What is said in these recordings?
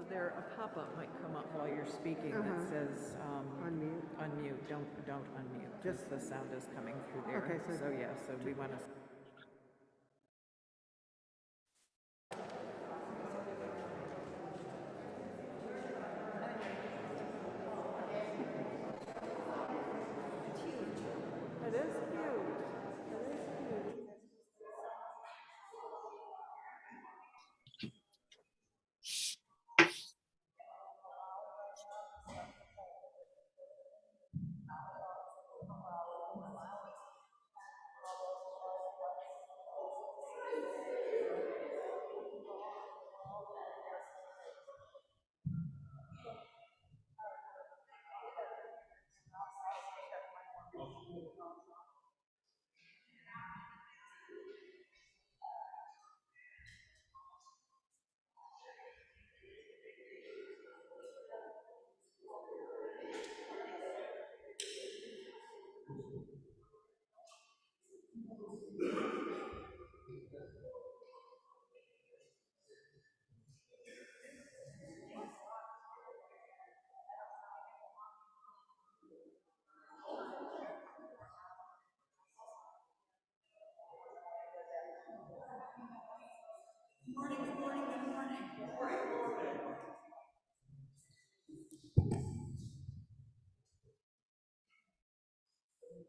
there a pop-up might come up while you're speaking that says Unmute. unmute. Don't unmute. Just the sound is coming through there. Okay, so yeah, so we want to. It is cute.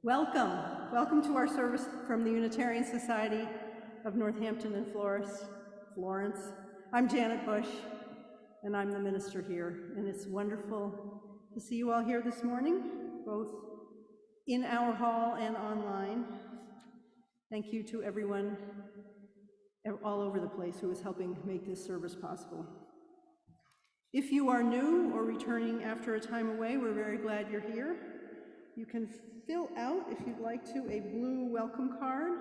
Welcome to our service from the Unitarian Society of Northampton and Florence. I'm Janet Bush, and I'm the minister here, and it's wonderful to see you all here this morning, both in our hall and online. Thank you to everyone all over the place who is helping make this service possible. If you are new or returning after a time away, we're very glad you're here. You can fill out, if you'd like to, a blue welcome card,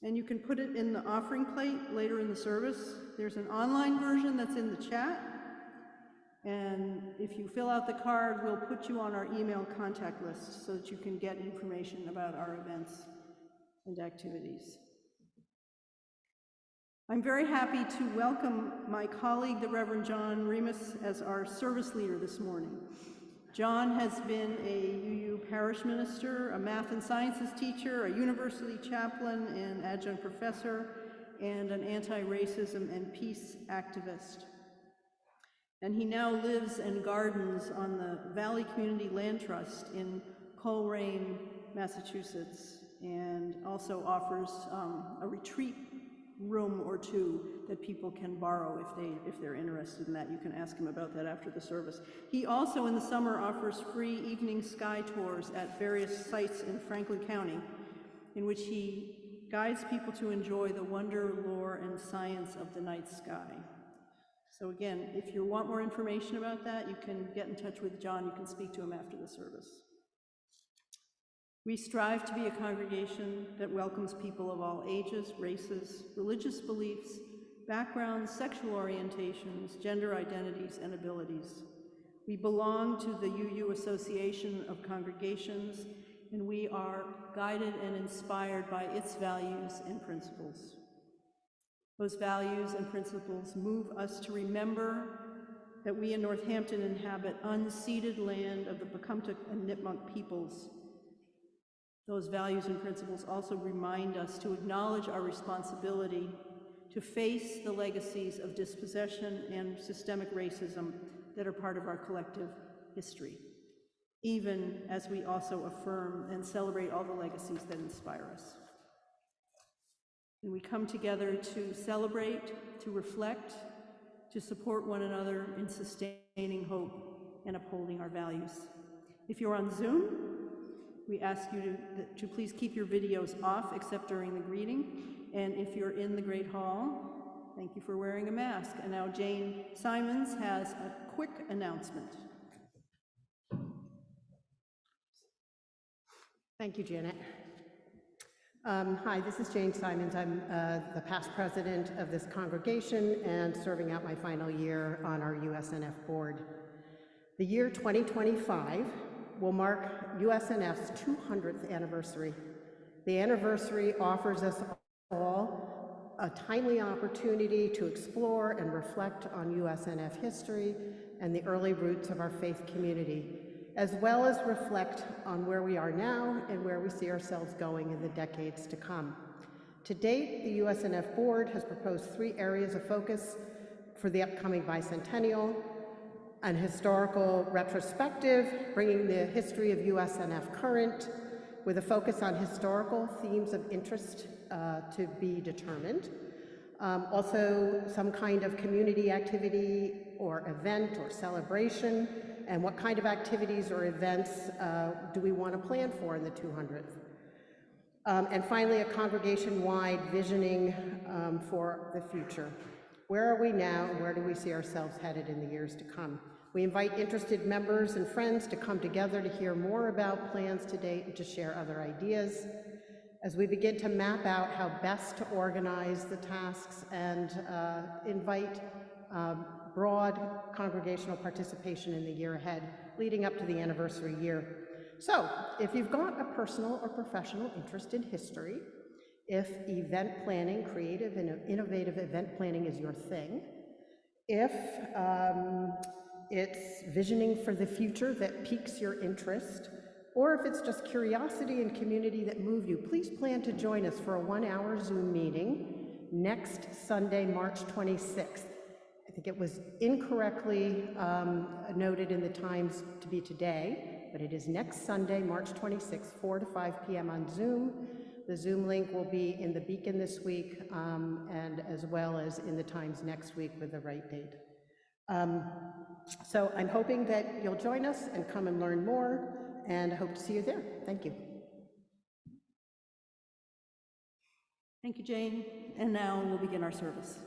and you can put it in the offering plate later in the service. There's an online version that's in the chat, and if you fill out the card, we'll put you on our email contact list so that you can get information about our events and activities. I'm very happy to welcome my colleague, the Reverend John Rehmus, as our service leader this morning. John has been a UU parish minister, a math and sciences teacher, a university chaplain and adjunct professor, and an anti-racism and peace activist. And he now lives and gardens on the Valley Community Land Trust in Coleraine, Massachusetts, and also offers a retreat room or two that people can borrow if they're interested in that. You can ask him about that after the service. He also in the summer offers free evening sky tours at various sites in Franklin County, in which he guides people to enjoy the wonder, lore, and science of the night sky. So again, if you want more information about that, you can get in touch with John. You can speak to him after the service. We strive to be a congregation that welcomes people of all ages, races, religious beliefs, backgrounds, sexual orientations, gender identities, and abilities. We belong to the UU Association of Congregations, and we are guided and inspired by its values and principles. Those values and principles move us to remember that we in Northampton inhabit unceded land of the Pecumtuck and Nipmuc peoples. Those values and principles also remind us to acknowledge our responsibility to face the legacies of dispossession and systemic racism that are part of our collective history, even as we also affirm and celebrate all the legacies that inspire us. And we come together to celebrate, to reflect, to support one another in sustaining hope and upholding our values. If you're on Zoom, we ask you to please keep your videos off except during the greeting. And if you're in the Great Hall, thank you for wearing a mask. And now Jane Simons has a quick announcement. Thank you, Janet. Hi, this is Jane Simons. I'm the past president of this congregation and serving out my final year on our USNF board. The year 2025 will mark USNF's 200th anniversary. The anniversary offers us all a timely opportunity to explore and reflect on USNF history and the early roots of our faith community, as well as reflect on where we are now and where we see ourselves going in the decades to come. To date, the USNF Board has proposed 3 areas of focus for the upcoming bicentennial: an historical retrospective, bringing the history of USNF current, with a focus on historical themes of interest to be determined. Also, some kind of community activity or event or celebration, and what kind of activities or events do we want to plan for in the 200th. And finally, a congregation-wide visioning for the future. Where are we now, and where do we see ourselves headed in the years to come? We invite interested members and friends to come together to hear more about plans to date and to share other ideas as we begin to map out how best to organize the tasks and invite broad congregational participation in the year ahead, leading up to the anniversary year. So, if you've got a personal or professional interest in history, if event planning, creative and innovative event planning is your thing, if it's visioning for the future that piques your interest, or if it's just curiosity and community that move you, please plan to join us for a 1-hour Zoom meeting next Sunday, March 26th. I think it was incorrectly noted in the Times to be today, but it is next Sunday, March 26th, 4 to 5 p.m. on Zoom. The Zoom link will be in the Beacon this week, and as well as in the Times next week with the right date. So I'm hoping that you'll join us and come and learn more, and I hope to see you there. Thank you. Thank you, Jane. And now we'll begin our service.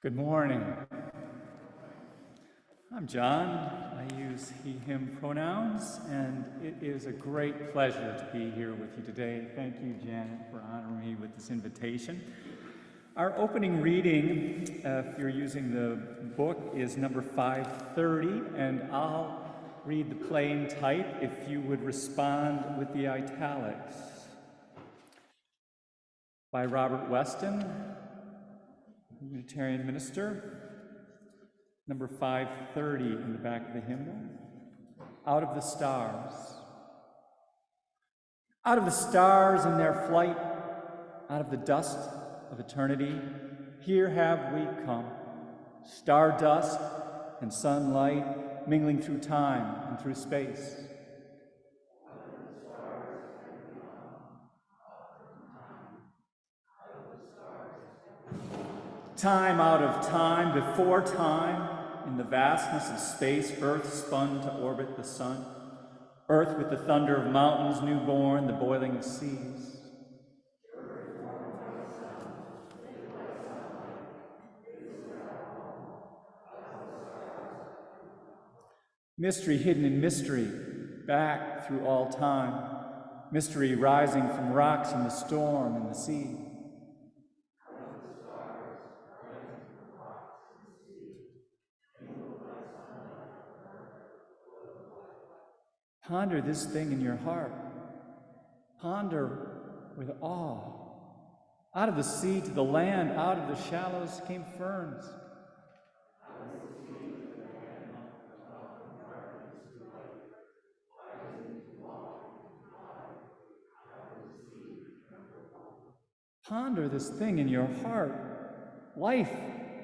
Good morning. I'm John. I use he, him pronouns, and it is a great pleasure to be here with you today. Thank you, Janet, for honoring me with this invitation. Our opening reading, if you're using the book, is number 530, and I'll read the plain type if you would respond with the italics. By Robert Weston, Unitarian minister, number 530 in the back of the hymnal. Out of the stars. Out of the stars in their flight, out of the dust of eternity, here have we come, stardust and sunlight mingling through time and through space. Time out of time, before time, in the vastness of space, Earth spun to orbit the sun. Earth with the thunder of mountains newborn, the boiling of seas. Mystery hidden in mystery, back through all time. Mystery rising from rocks in the storm and the sea. Ponder this thing in your heart. Ponder with awe. Out of the sea to the land, out of the shallows came ferns. Ponder this thing in your heart. Life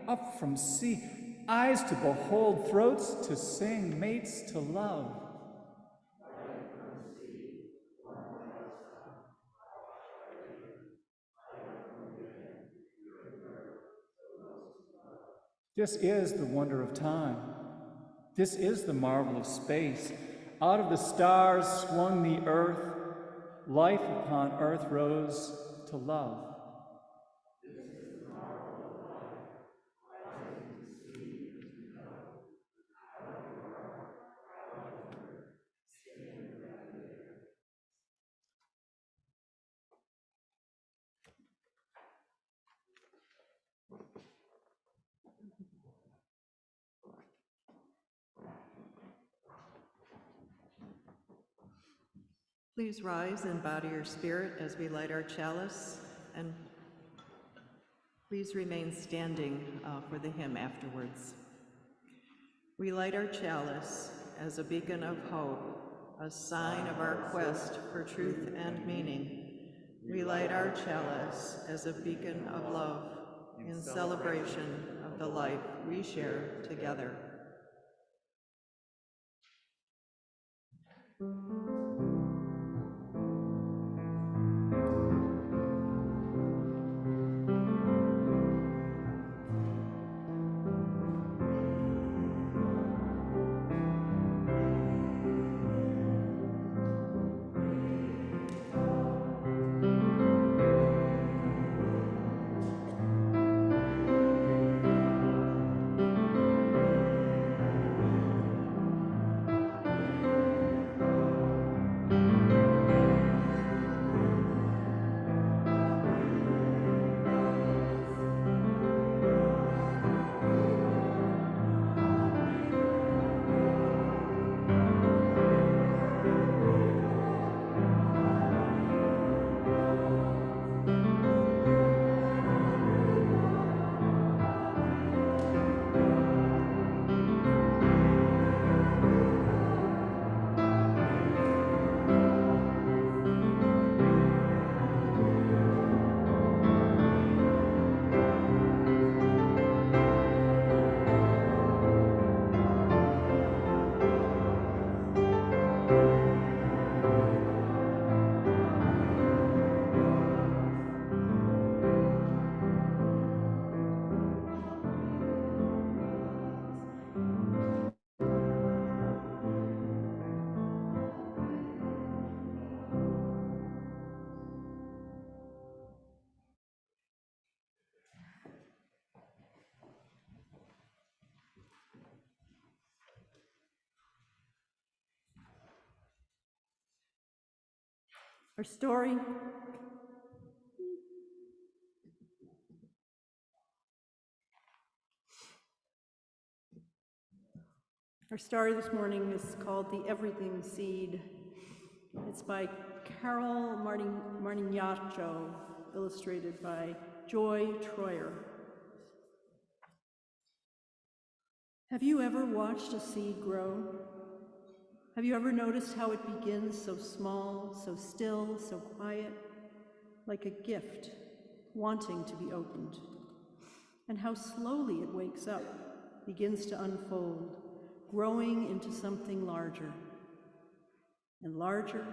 up from sea, eyes to behold, throats to sing, mates to love. This is the wonder of time. This is the marvel of space. Out of the stars swung the earth. Life upon earth rose to love. Please rise and bow to your spirit as we light our chalice, and please remain standing for the hymn afterwards. We light our chalice as a beacon of hope, a sign of our quest for truth and meaning. We light our chalice as a beacon of love in celebration of the life we share together. Our story this morning is called The Everything Seed. It's by Carol Martignaccio, illustrated by Joy Troyer. Have you ever watched a seed grow? Have you ever noticed how it begins so small, so still, so quiet, like a gift wanting to be opened? And how slowly it wakes up, begins to unfold, growing into something larger, and larger,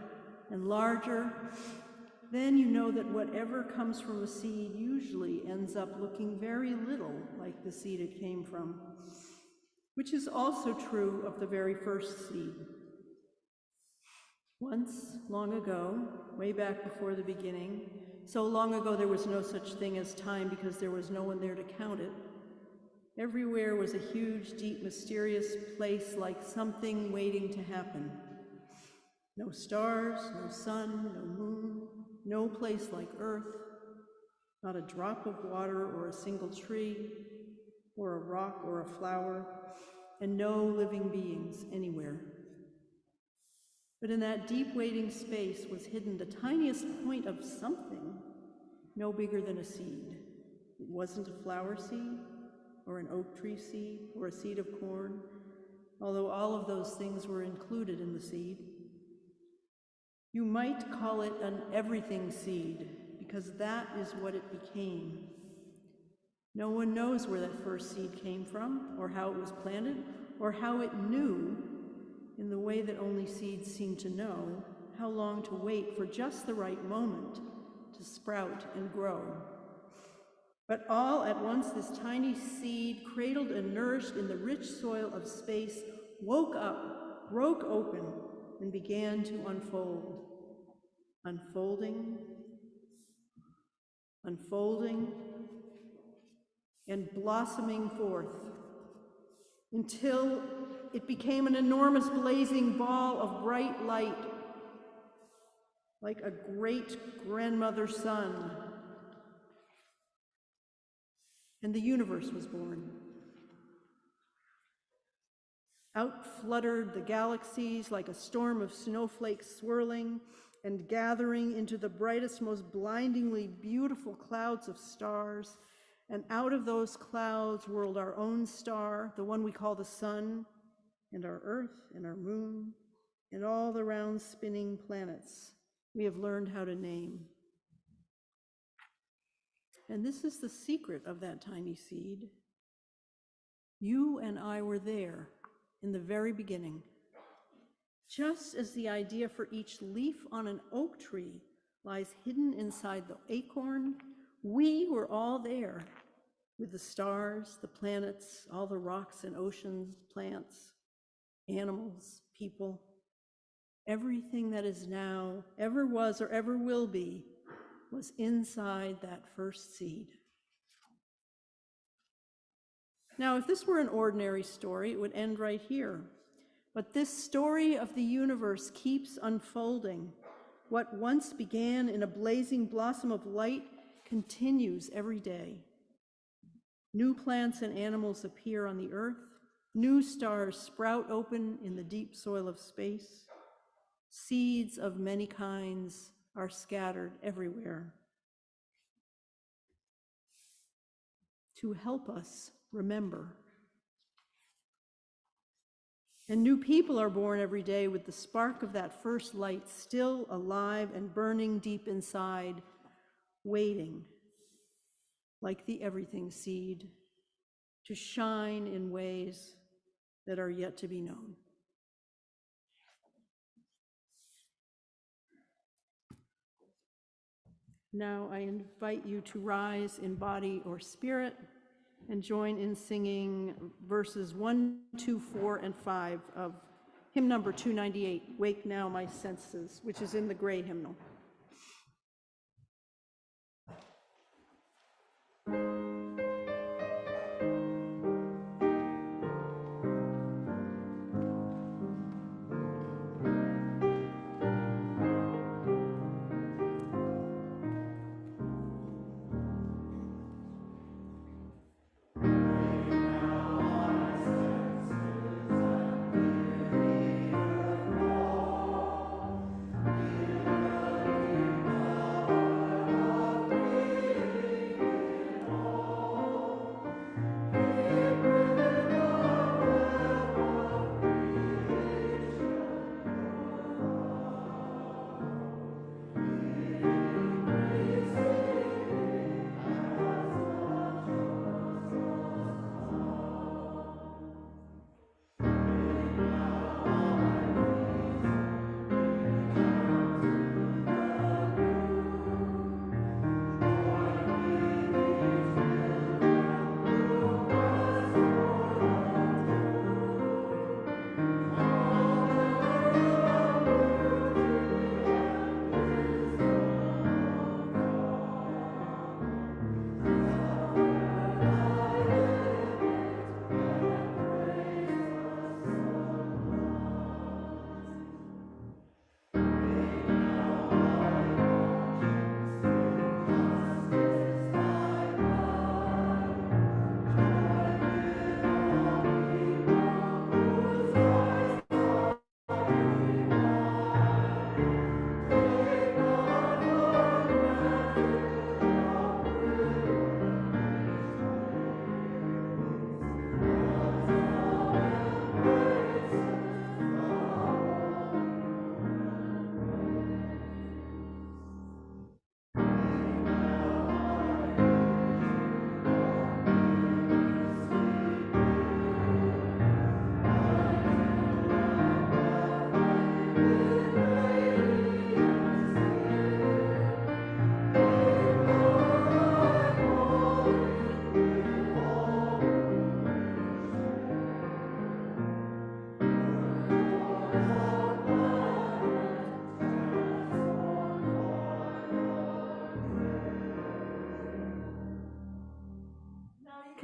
and larger. Then you know that whatever comes from a seed usually ends up looking very little like the seed it came from, which is also true of the very first seed. Once, long ago, way back before the beginning, so long ago there was no such thing as time because there was no one there to count it, everywhere was a huge, deep, mysterious place like something waiting to happen. No stars, no sun, no moon, no place like Earth, not a drop of water or a single tree, or a rock or a flower, and no living beings anywhere. But in that deep waiting space was hidden the tiniest point of something, no bigger than a seed. It wasn't a flower seed, or an oak tree seed, or a seed of corn, although all of those things were included in the seed. You might call it an everything seed, because that is what it became. No one knows where that first seed came from, or how it was planted, or how it knew, in the way that only seeds seem to know, how long to wait for just the right moment to sprout and grow. But all at once, this tiny seed, cradled and nourished in the rich soil of space, woke up, broke open, and began to unfold. Unfolding, unfolding, and blossoming forth until it became an enormous blazing ball of bright light, like a great-grandmother sun. And the universe was born. Out fluttered the galaxies like a storm of snowflakes swirling and gathering into the brightest, most blindingly beautiful clouds of stars. And out of those clouds whirled our own star, the one we call the sun, and our Earth and our moon, and all the round spinning planets we have learned how to name. And this is the secret of that tiny seed. You and I were there in the very beginning. Just as the idea for each leaf on an oak tree lies hidden inside the acorn, we were all there with the stars, the planets, all the rocks and oceans, plants, animals, people. Everything that is now, ever was, or ever will be, was inside that first seed. Now, if this were an ordinary story, it would end right here. But this story of the universe keeps unfolding. What once began in a blazing blossom of light continues every day. New plants and animals appear on the earth. New stars sprout open in the deep soil of space. Seeds of many kinds are scattered everywhere to help us remember. And new people are born every day with the spark of that first light still alive and burning deep inside, waiting, like the everything seed, to shine in ways that are yet to be known. Now I invite you to rise in body or spirit and join in singing verses 1, 2, 4, and 5 of hymn number 298, Wake Now My Senses, which is in the gray hymnal. Give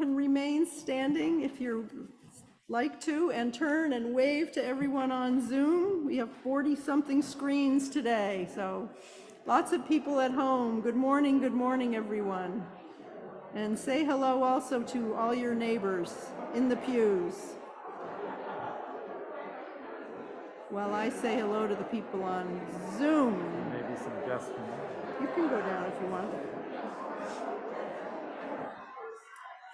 can remain standing if you're like to, and turn and wave to everyone on Zoom. We have 40-something screens today, so lots of people at home. Good morning, everyone. And say hello also to all your neighbors in the pews. While I say hello to the people on Zoom. Maybe some guests from You can go down if you want.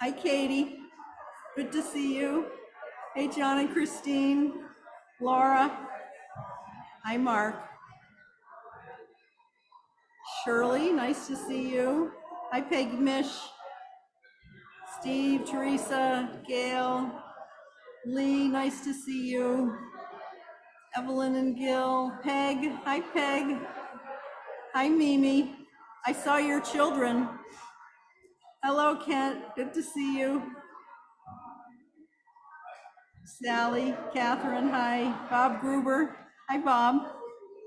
Hi, Katie. Good to see you. Hey, John and Christine. Laura. Hi, Mark. Shirley, nice to see you. Hi, Peg Mish. Steve, Teresa, Gail. Lee, nice to see you. Evelyn and Gil. Peg. Hi, Peg. Hi, Mimi. I saw your children. Hello, Kent. Good to see you. Sally, Catherine, hi. Bob Gruber. Hi, Bob.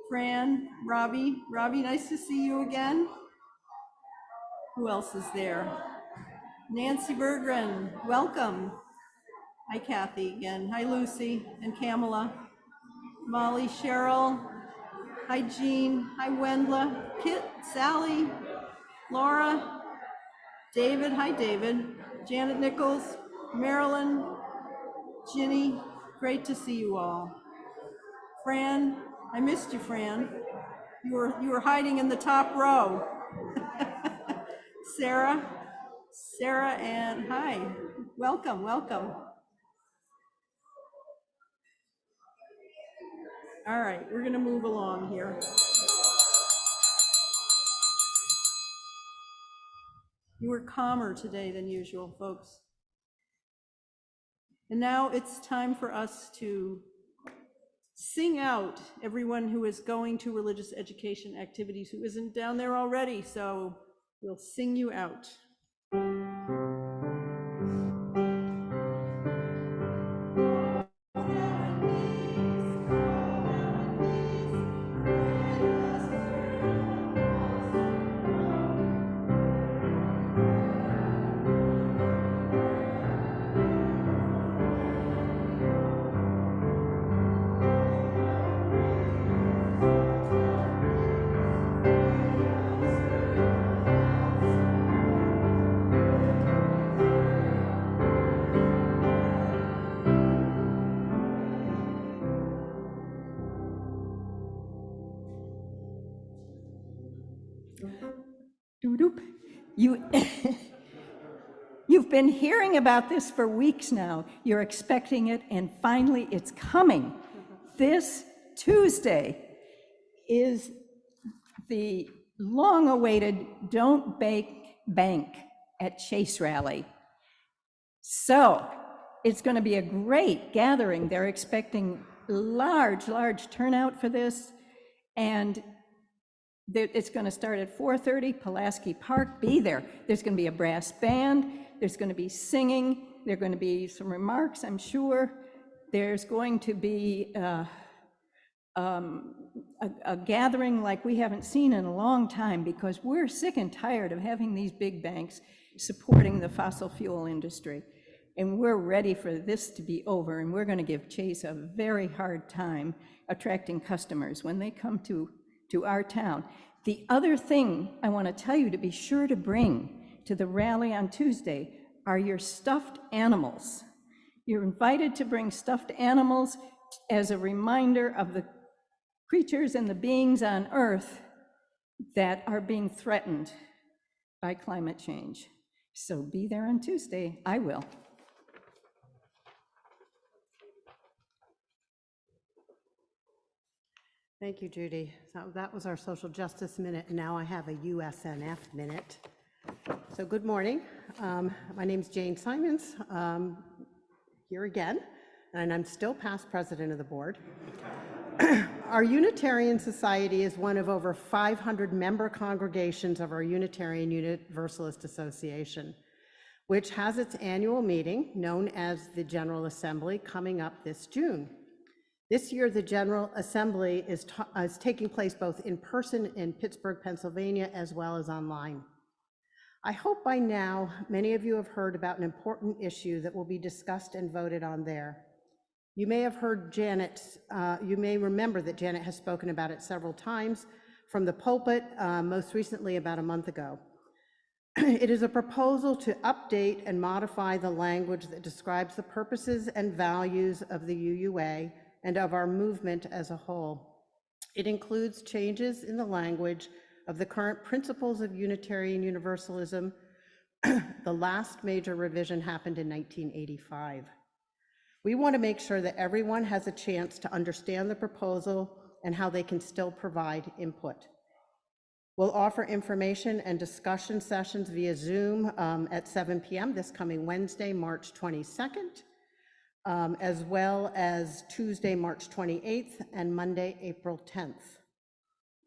Fran, Robbie. Robbie, nice to see you again. Who else is there? Nancy Berggren, welcome. Hi, Kathy again. Hi, Lucy and Kamala. Molly, Cheryl. Hi, Jean. Hi, Wendla. Kit, Sally, Laura, David. Hi, David. Janet Nichols, Marilyn, Ginny. Great to see you all. Fran, I missed you, Fran. You were hiding in the top row. Sarah, and hi. Welcome. All right, we're gonna move along here. You were calmer today than usual, folks. And now it's time for us to sing out everyone who is going to religious education activities who isn't down there already, so we'll sing you out. You've been hearing about this for weeks now. You're expecting it, and finally it's coming. This Tuesday is the long-awaited Don't Bake Bank at Chase Rally. So it's going to be a great gathering. They're expecting large turnout for this, and it's going to start at 4:30, Pulaski Park. Be there. There's going to be a brass band. There's going to be singing. There are going to be some remarks, I'm sure. There's going to be a gathering like we haven't seen in a long time, because we're sick and tired of having these big banks supporting the fossil fuel industry. And we're ready for this to be over, and we're going to give Chase a very hard time attracting customers when they come to our town. The other thing I want to tell you to be sure to bring to the rally on Tuesday are your stuffed animals. You're invited to bring stuffed animals as a reminder of the creatures and the beings on Earth that are being threatened by climate change. So be there on Tuesday. I will. Thank you, Judy. So that was our social justice minute, and now I have a USNF minute. So good morning. My name's Jane Simons, here again, and I'm still past president of the board. Our Unitarian Society is one of over 500 member congregations of our Unitarian Universalist Association, which has its annual meeting, known as the General Assembly, coming up this June. This year, the General Assembly is taking place both in person in Pittsburgh, Pennsylvania, as well as online. I hope by now many of you have heard about an important issue that will be discussed and voted on there. You may have heard you may remember that Janet has spoken about it several times from the pulpit, most recently about a month ago. It is a proposal to update and modify the language that describes the purposes and values of the UUA and of our movement as a whole. It includes changes in the language of the current principles of Unitarian Universalism. The last major revision happened in 1985. We want to make sure that everyone has a chance to understand the proposal and how they can still provide input. We'll offer information and discussion sessions via Zoom at 7 p.m. this coming Wednesday, March 22nd, as well as Tuesday, March 28th, and Monday, April 10th.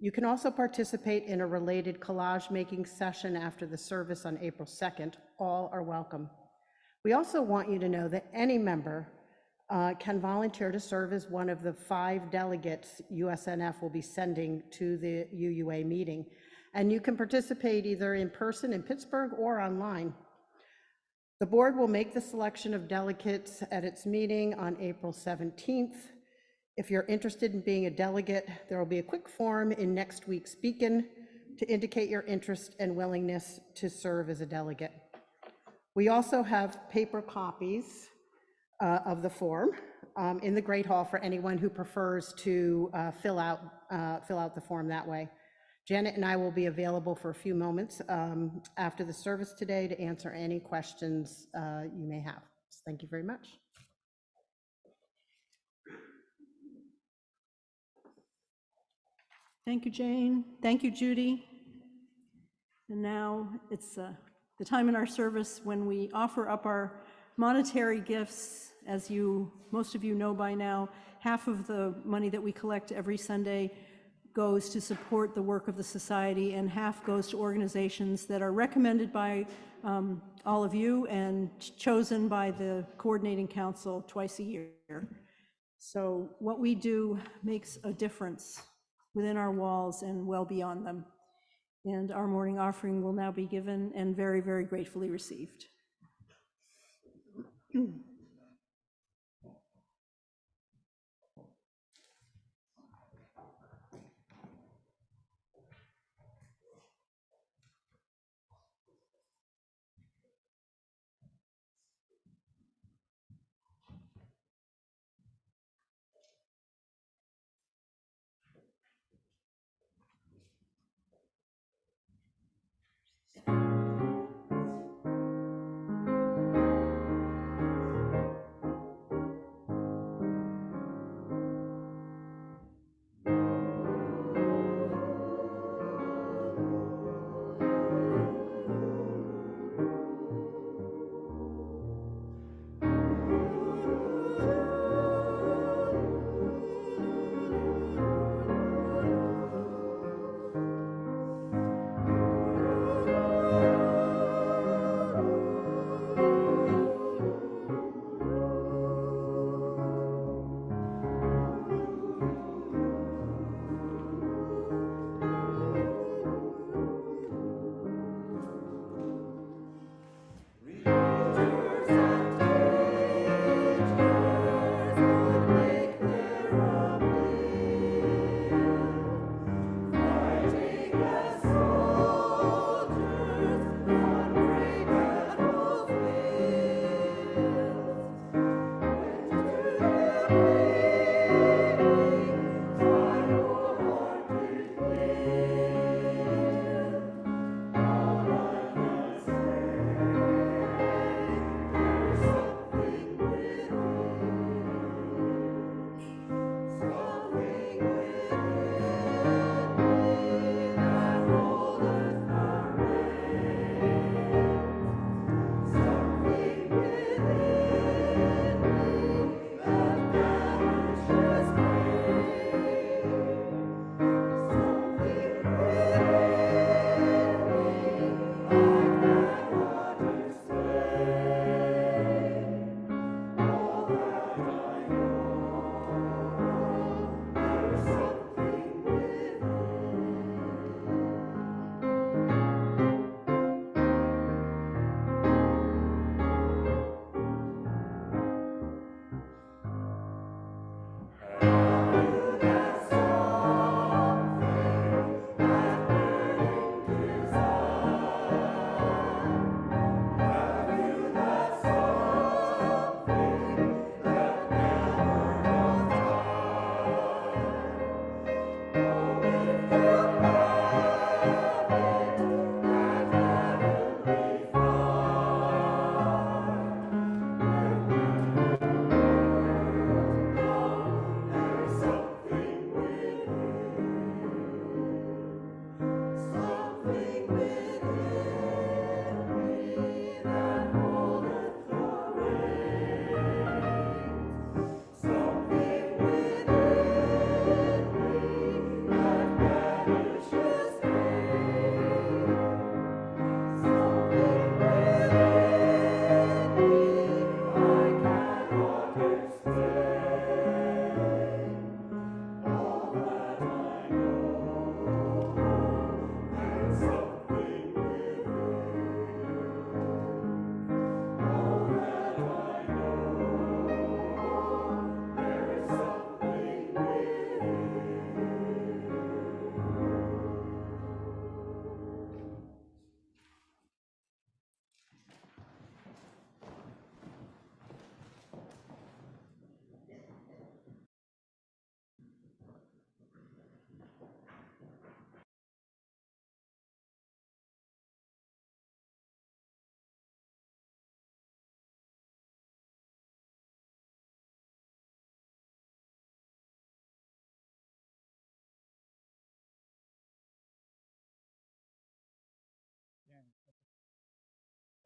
You can also participate in a related collage making session after the service on April 2nd. All are welcome. We also want you to know that any member can volunteer to serve as one of the 5 delegates USNF will be sending to the UUA meeting. And you can participate either in person in Pittsburgh or online. The board will make the selection of delegates at its meeting on April 17th. If you're interested in being a delegate, there will be a quick form in next week's Beacon to indicate your interest and willingness to serve as a delegate. We also have paper copies of the form in the Great Hall for anyone who prefers to fill out the form that way. Janet and I will be available for a few moments after the service today to answer any questions you may have. So thank you very much. Thank you, Jane. Thank you, Judy. And now it's the time in our service when we offer up our monetary gifts. As most of you know by now, half of the money that we collect every Sunday goes to support the work of the society, and half goes to organizations that are recommended by all of you and chosen by the coordinating council twice a year. So what we do makes a difference within our walls and well beyond them. And our morning offering will now be given and very, very gratefully received.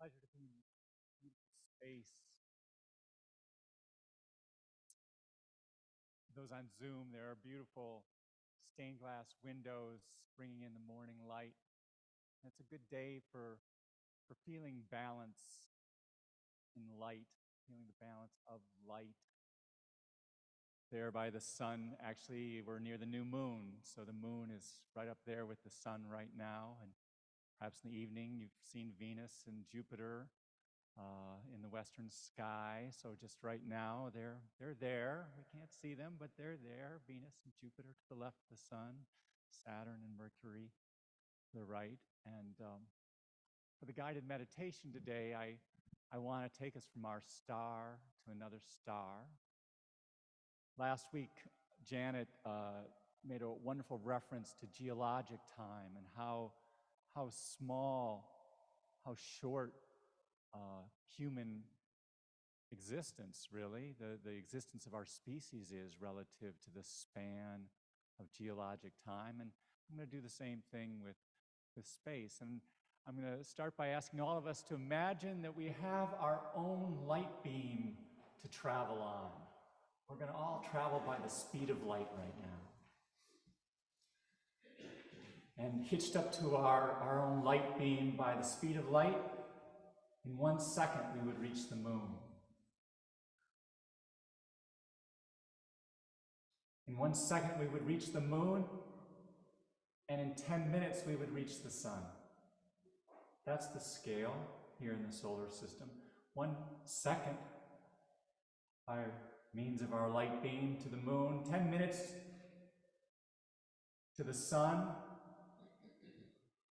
pleasure to be in this beautiful space. Those on Zoom, there are beautiful stained glass windows bringing in the morning light. And it's a good day for feeling balance in light, feeling the balance of light. There by the sun, actually, we're near the new moon, so the moon is right up there with the sun right now, and perhaps in the evening you've seen Venus and Jupiter in the western sky. So just right now, they're there. We can't see them, but they're there. Venus and Jupiter to the left of the sun, Saturn and Mercury to the right. And for the guided meditation today, I want to take us from our star to another star. Last week, Janet made a wonderful reference to geologic time and how small, how short human existence, really, the existence of our species is relative to the span of geologic time. And I'm going to do the same thing with space. And I'm going to start by asking all of us to imagine that we have our own light beam to travel on. We're going to all travel by the speed of light right now. And hitched up to our own light beam by the speed of light, in 1 second we would reach the moon. In 1 second we would reach the moon, and in 10 minutes we would reach the sun. That's the scale here in the solar system. 1 second by means of our light beam to the moon, 10 minutes to the sun,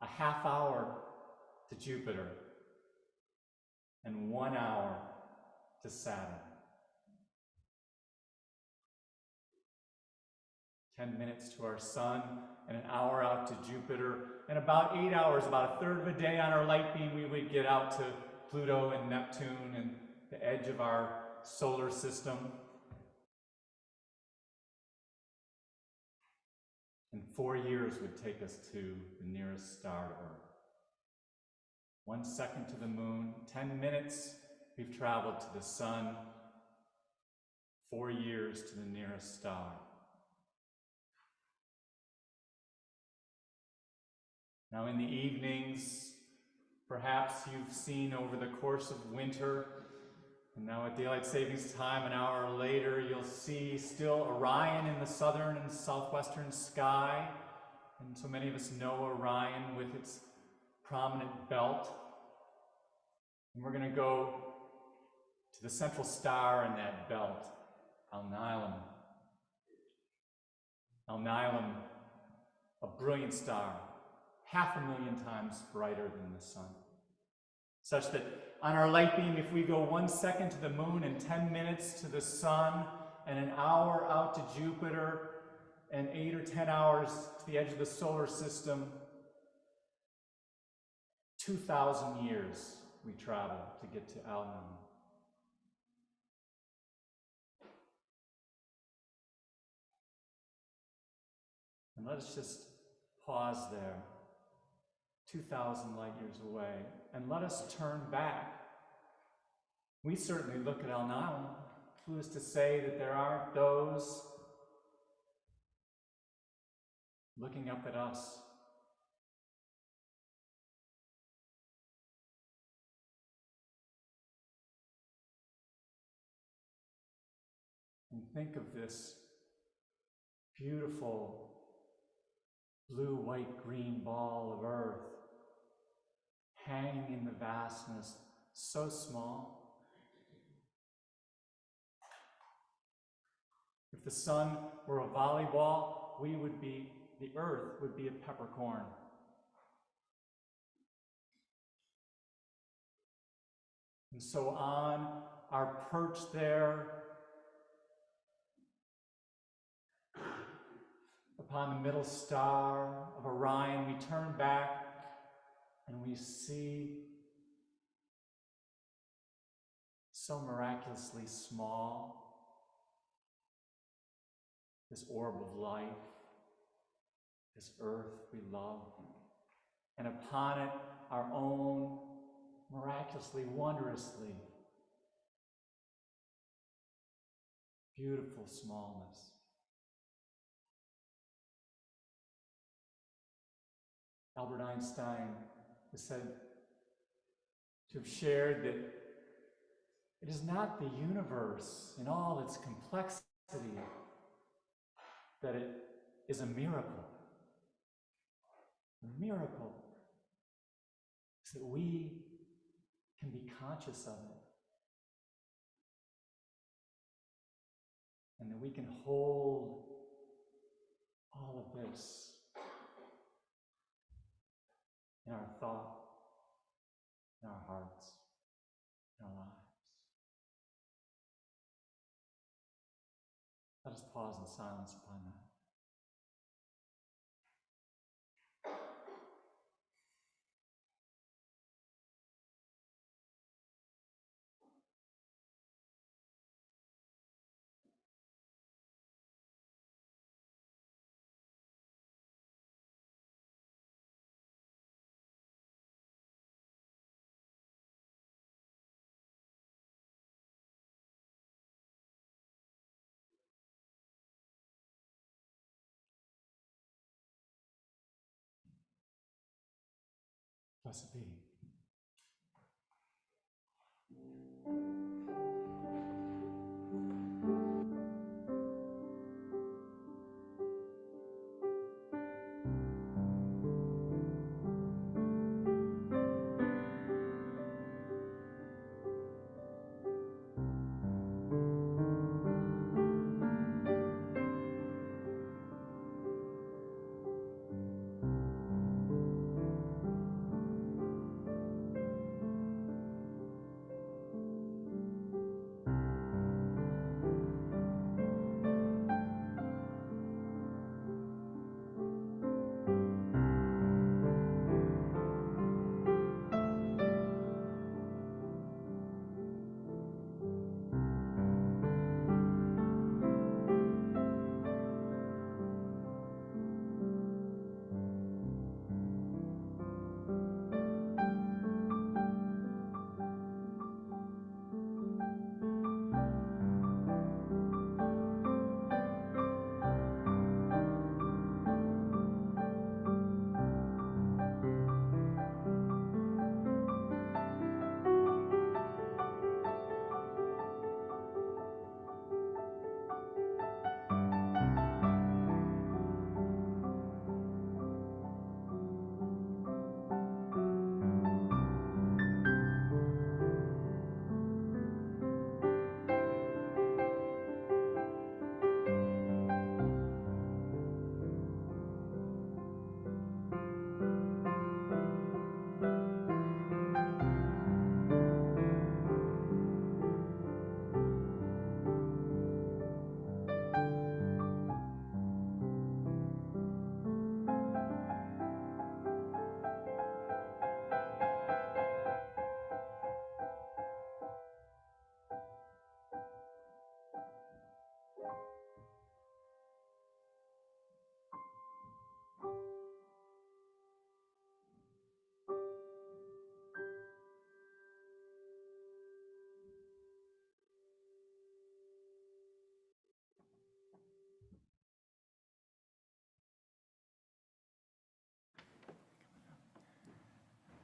a half hour to Jupiter, and 1 hour to Saturn. 10 minutes to our sun, and an hour out to Jupiter, and about 8 hours, about a third of a day on our light beam, we would get out to Pluto and Neptune and the edge of our solar system. And 4 years would take us to the nearest star to Earth. 1 second to the moon, 10 minutes we've traveled to the sun, 4 years to the nearest star. Now in the evenings, perhaps you've seen over the course of winter, and now at daylight savings time, an hour later, you'll see still Orion in the southern and southwestern sky. And so many of us know Orion with its prominent belt. And we're going to go to the central star in that belt, Alnilam. Alnilam, a brilliant star, 500,000 times brighter than the sun. Such that on our light beam, if we go 1 second to the moon and 10 minutes to the sun and an hour out to Jupiter and 8 or 10 hours to the edge of the solar system, 2,000 years we travel to get to Alnilam. And let us just pause there, 2,000 light years away, and let us turn back. We certainly look at Alnilam. Who is to say that there aren't those looking up at us? And think of this beautiful blue, white, green ball of Earth hanging in the vastness, so small. If the sun were a volleyball, the Earth would be a peppercorn. And so on our perch there, upon the middle star of Orion, we turn back and we see so miraculously small, this orb of life, this Earth we love, and upon it our own miraculously, wondrously beautiful smallness. Albert Einstein is said to have shared that it is not the universe in all its complexity that it is a miracle. The miracle is that we can be conscious of it, and that we can hold all of this in our thought, in our hearts, in our lives. Let us pause in silence upon that. Blessed be.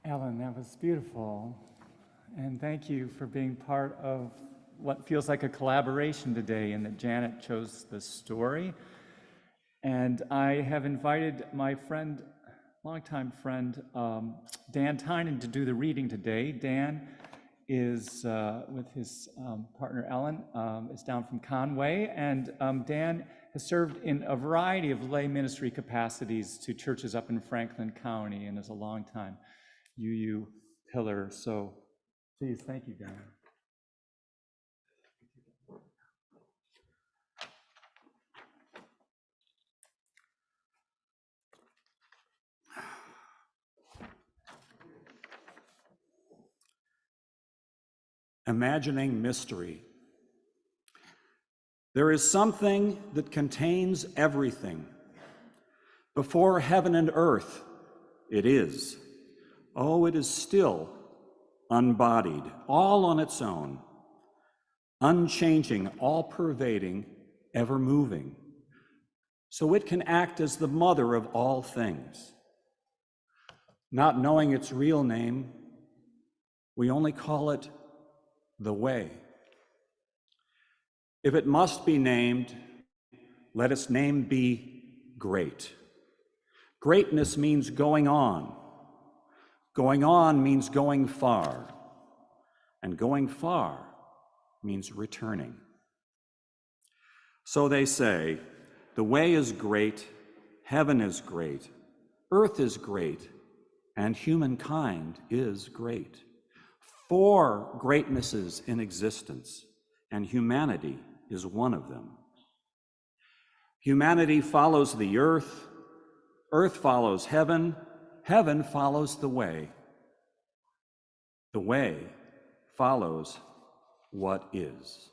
Ellen, that was beautiful. And thank you for being part of what feels like a collaboration today, and that Janet chose the story. And I have invited my friend, longtime friend, Dan Tynan, to do the reading today. Dan is, with his partner Ellen, is down from Conway, and Dan has served in a variety of lay ministry capacities to churches up in Franklin County and is a longtime UU pillar. So please, thank you, Dan. Imagining mystery. There is something that contains everything. Before heaven and earth, it is. Oh, it is still unbodied, all on its own, unchanging, all-pervading, ever-moving, so it can act as the mother of all things. Not knowing its real name, we only call it the way. If it must be named, let its name be great. Greatness means going on. Going on means going far. And going far means returning. So they say, the way is great, heaven is great, earth is great, and humankind is great. 4 greatnesses in existence, and humanity is one of them. Humanity follows the earth follows heaven, heaven follows the way follows what is.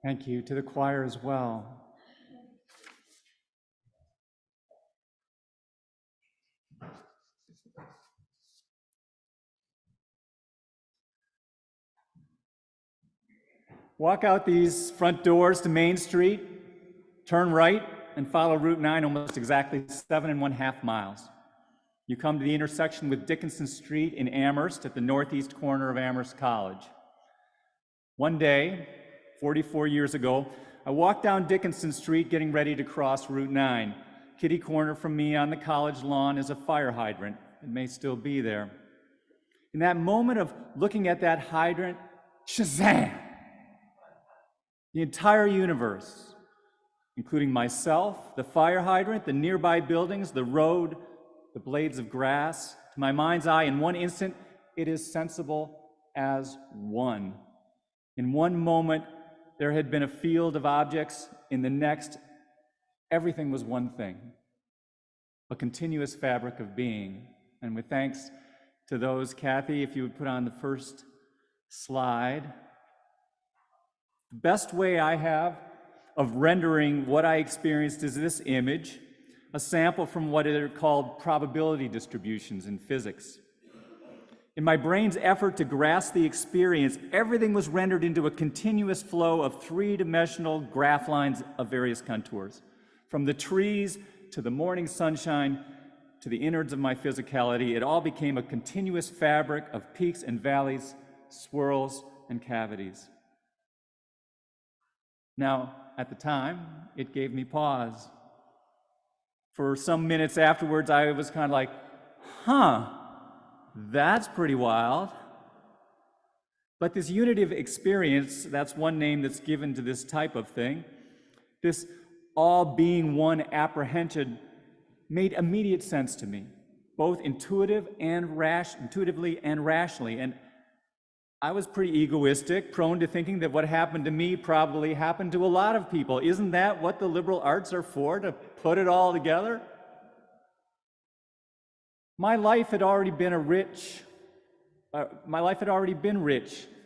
Thank you to the choir as well. Walk out these front doors to Main Street, turn right, and follow Route 9 almost exactly 7.5 miles. You come to the intersection with Dickinson Street in Amherst at the northeast corner of Amherst College. One day, 44 years ago, I walked down Dickinson Street getting ready to cross Route 9. Kitty corner from me on the college lawn is a fire hydrant. It may still be there. In that moment of looking at that hydrant, Shazam! The entire universe, including myself, the fire hydrant, the nearby buildings, the road, the blades of grass, to my mind's eye, in one instant, it is sensible as one. In one moment, there had been a field of objects. In the next, everything was one thing, a continuous fabric of being. And with thanks to those, Kathy, if you would put on the first slide. The best way I have of rendering what I experienced is this image. a sample from what are called probability distributions in physics. In my brain's effort to grasp the experience, everything was rendered into a continuous flow of three-dimensional graph lines of various contours. From the trees to the morning sunshine to the innards of my physicality, it all became a continuous fabric of peaks and valleys, swirls and cavities. Now, at the time, it gave me pause. For some minutes afterwards, I was kind of like, that's pretty wild. But this unitive experience, that's one name that's given to this type of thing, this all being one apprehension made immediate sense to me, both intuitively and rationally. And I was pretty egoistic, prone to thinking that what happened to me probably happened to a lot of people. Isn't that what the liberal arts are for, to put it all together? My life had already been rich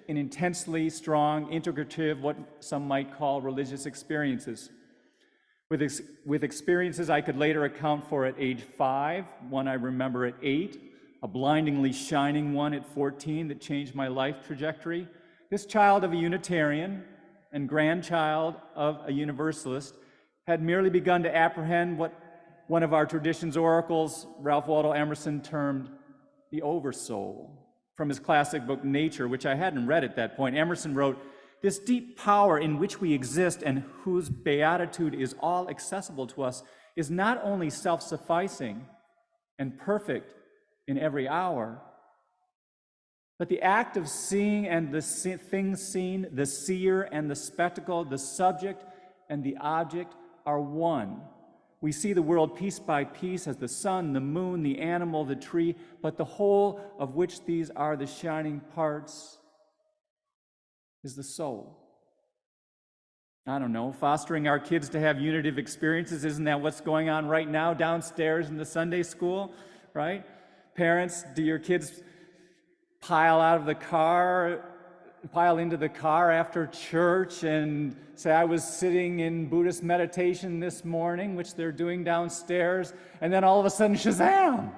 in intensely strong, integrative, what some might call religious experiences. With experiences I could later account for at age 5, one I remember at 8, a blindingly shining one at 14 that changed my life trajectory. This child of a Unitarian and grandchild of a Universalist had merely begun to apprehend what one of our tradition's oracles, Ralph Waldo Emerson, termed the oversoul. From his classic book, Nature, which I hadn't read at that point, Emerson wrote, "This deep power in which we exist and whose beatitude is all accessible to us is not only self-sufficing and perfect in every hour, but the act of seeing and the thing seen, the seer and the spectacle, the subject and the object are one. We see the world piece by piece as the sun, the moon, the animal, the tree, but the whole of which these are the shining parts is the soul." I don't know, fostering our kids to have unitive experiences, isn't that what's going on right now downstairs in the Sunday school, right? Parents, do your kids pile into the car after church and say, "I was sitting in Buddhist meditation this morning," which they're doing downstairs, and then all of a sudden, shazam!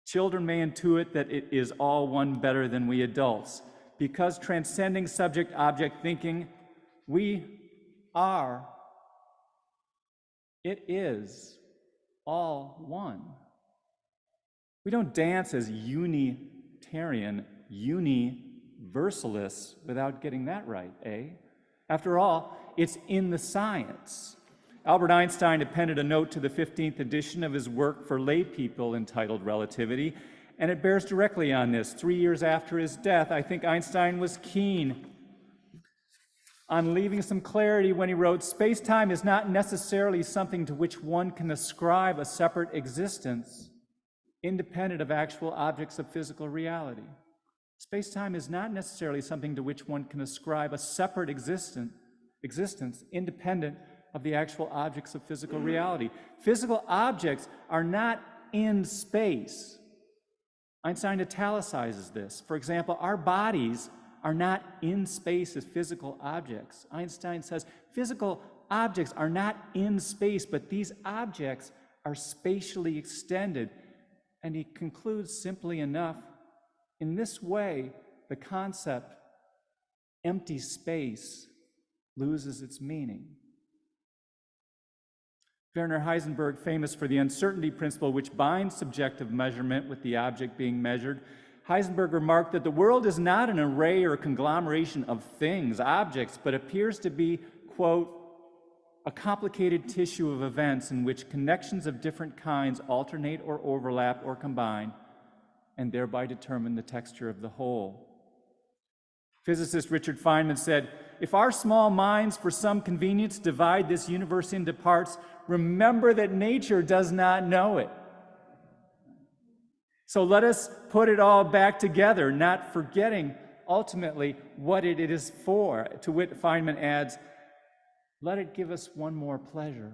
Children may intuit that it is all one better than we adults. Because transcending subject-object thinking, we are, it is all one. We don't dance as Unitarian universalists without getting that right, eh? After all, it's in the science. Albert Einstein appended a note to the 15th edition of his work for lay people entitled Relativity, and it bears directly on this. 3 years after his death, I think Einstein was keen on leaving some clarity when he wrote, "Space-time is not necessarily something to which one can ascribe a separate existence, independent of actual objects of physical reality." Space-time is not necessarily something to which one can ascribe a separate existence, independent of the actual objects of physical reality. Physical objects are not in space. Einstein italicizes this. For example, our bodies are not in space as physical objects. Einstein says physical objects are not in space, but these objects are spatially extended. And he concludes simply enough, in this way, the concept empty space loses its meaning. Werner Heisenberg, famous for the uncertainty principle which binds subjective measurement with the object being measured, Heisenberg remarked that the world is not an array or a conglomeration of things, objects, but appears to be, quote, "a complicated tissue of events in which connections of different kinds alternate or overlap or combine, and thereby determine the texture of the whole." Physicist Richard Feynman said, "If our small minds for some convenience divide this universe into parts, remember that nature does not know it. So let us put it all back together, not forgetting ultimately what it is for." To which Feynman adds, "Let it give us one more pleasure."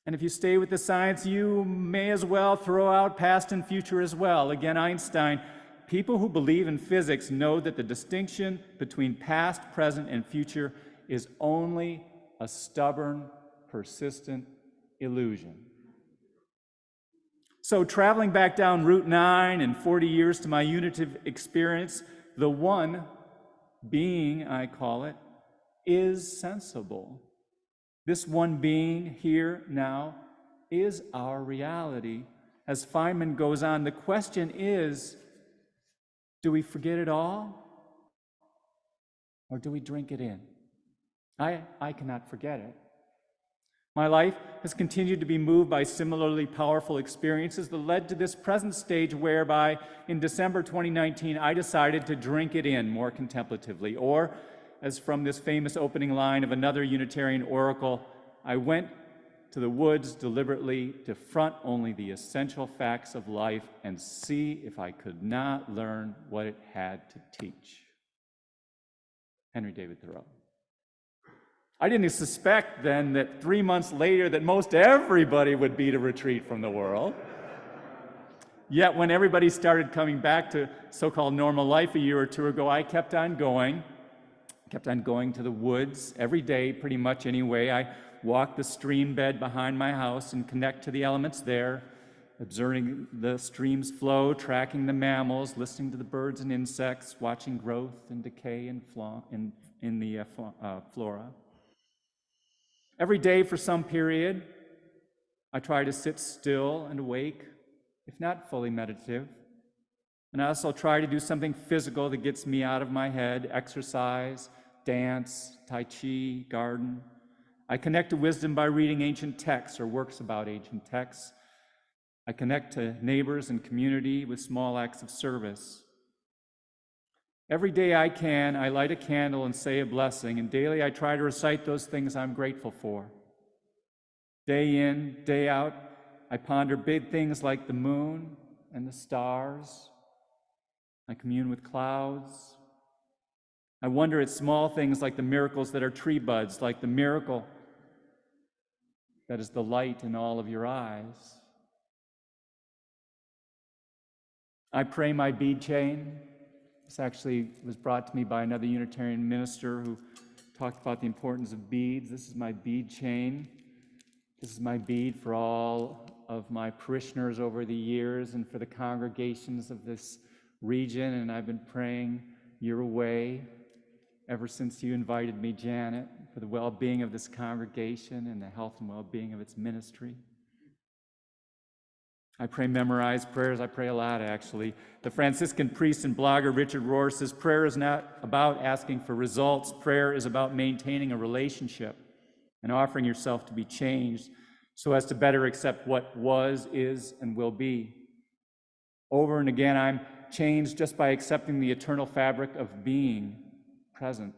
And if you stay with the science, you may as well throw out past and future as well. Again, Einstein, "People who believe in physics know that the distinction between past, present, and future is only a stubborn, persistent illusion. So traveling back down Route 9 and 40 years to my unitive experience, the one being, I call it, is sensible. This one being here now is our reality. As Feynman goes on, the question is, do we forget it all? Or do we drink it in? I cannot forget it. My life has continued to be moved by similarly powerful experiences that led to this present stage whereby in December 2019, I decided to drink it in more contemplatively. Or, as from this famous opening line of another Unitarian oracle, I went to the woods deliberately to front only the essential facts of life and see if I could not learn what it had to teach. Henry David Thoreau. I didn't suspect then that 3 months later that most everybody would beat a retreat from the world. Yet when everybody started coming back to so-called normal life a year or two ago, I kept on going to the woods every day, pretty much anyway. I walked the stream bed behind my house and connect to the elements there, observing the stream's flow, tracking the mammals, listening to the birds and insects, watching growth and decay in the flora. Every day for some period, I try to sit still and awake, if not fully meditative. And I also try to do something physical that gets me out of my head, exercise, dance, tai chi, garden. I connect to wisdom by reading ancient texts or works about ancient texts. I connect to neighbors and community with small acts of service. Every day I can, I light a candle and say a blessing, and daily I try to recite those things I'm grateful for. Day in, day out, I ponder big things like the moon and the stars. I commune with clouds. I wonder at small things like the miracles that are tree buds, like the miracle that is the light in all of your eyes. I pray my bead chain. This actually was brought to me by another Unitarian minister who talked about the importance of beads. This is my bead chain. This is my bead for all of my parishioners over the years and for the congregations of this region. And I've been praying your way ever since you invited me, Janet, for the well-being of this congregation and the health and well-being of its ministry. I pray memorized prayers. I pray a lot, actually. The Franciscan priest and blogger Richard Rohr says, prayer is not about asking for results. Prayer is about maintaining a relationship and offering yourself to be changed so as to better accept what was, is, and will be. Over and again, I'm changed just by accepting the eternal fabric of being present.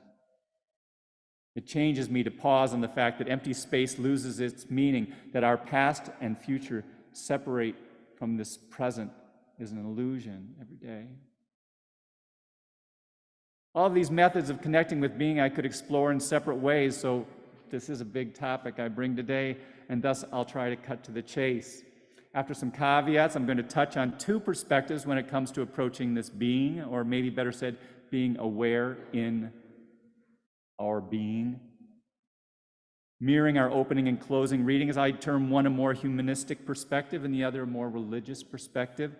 It changes me to pause on the fact that empty space loses its meaning, that our past and future separate from this present is an illusion every day. All of these methods of connecting with being I could explore in separate ways, so this is a big topic I bring today, and thus I'll try to cut to the chase. After some caveats, I'm going to touch on two perspectives when it comes to approaching this being, or maybe better said, being aware in our being. Mirroring our opening and closing readings, I term one a more humanistic perspective and the other a more religious perspective.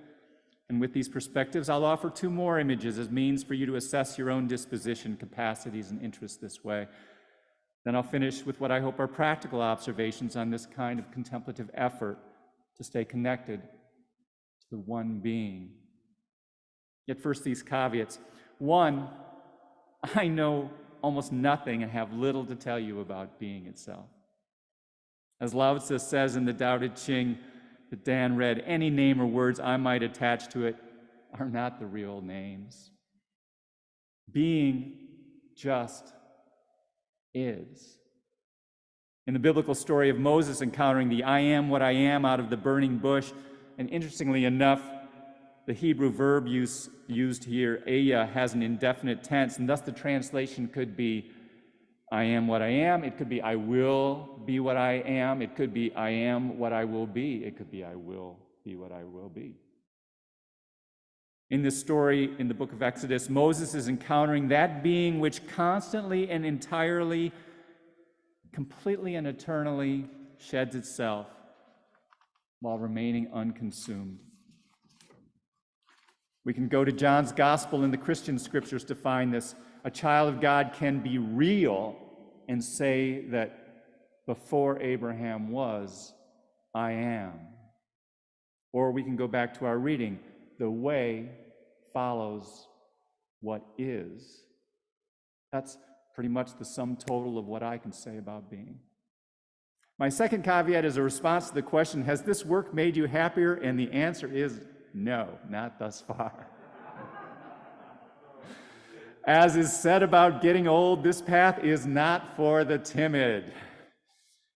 And with these perspectives, I'll offer two more images as means for you to assess your own disposition, capacities, and interests this way. Then I'll finish with what I hope are practical observations on this kind of contemplative effort to stay connected to the one being. Yet first, these caveats. One, I know almost nothing and have little to tell you about being itself. As Lao Tzu says in the Tao Te Ching that Dan read, any name or words I might attach to it are not the real names. Being just is. In the biblical story of Moses encountering the I am what I am out of the burning bush, and interestingly enough, the Hebrew verb used here, eya, has an indefinite tense, and thus the translation could be, I am what I am. It could be, I will be what I am. It could be, I am what I will be. It could be, I will be what I will be. In this story, in the book of Exodus, Moses is encountering that being which constantly and entirely completely and eternally sheds itself while remaining unconsumed. We can go to John's Gospel in the Christian scriptures to find this. A child of God can be real and say that before Abraham was, I am. Or we can go back to our reading, the way follows what is. That's pretty much the sum total of what I can say about being. My second caveat is a response to the question, has this work made you happier? And the answer is no, not thus far. As is said about getting old, this path is not for the timid.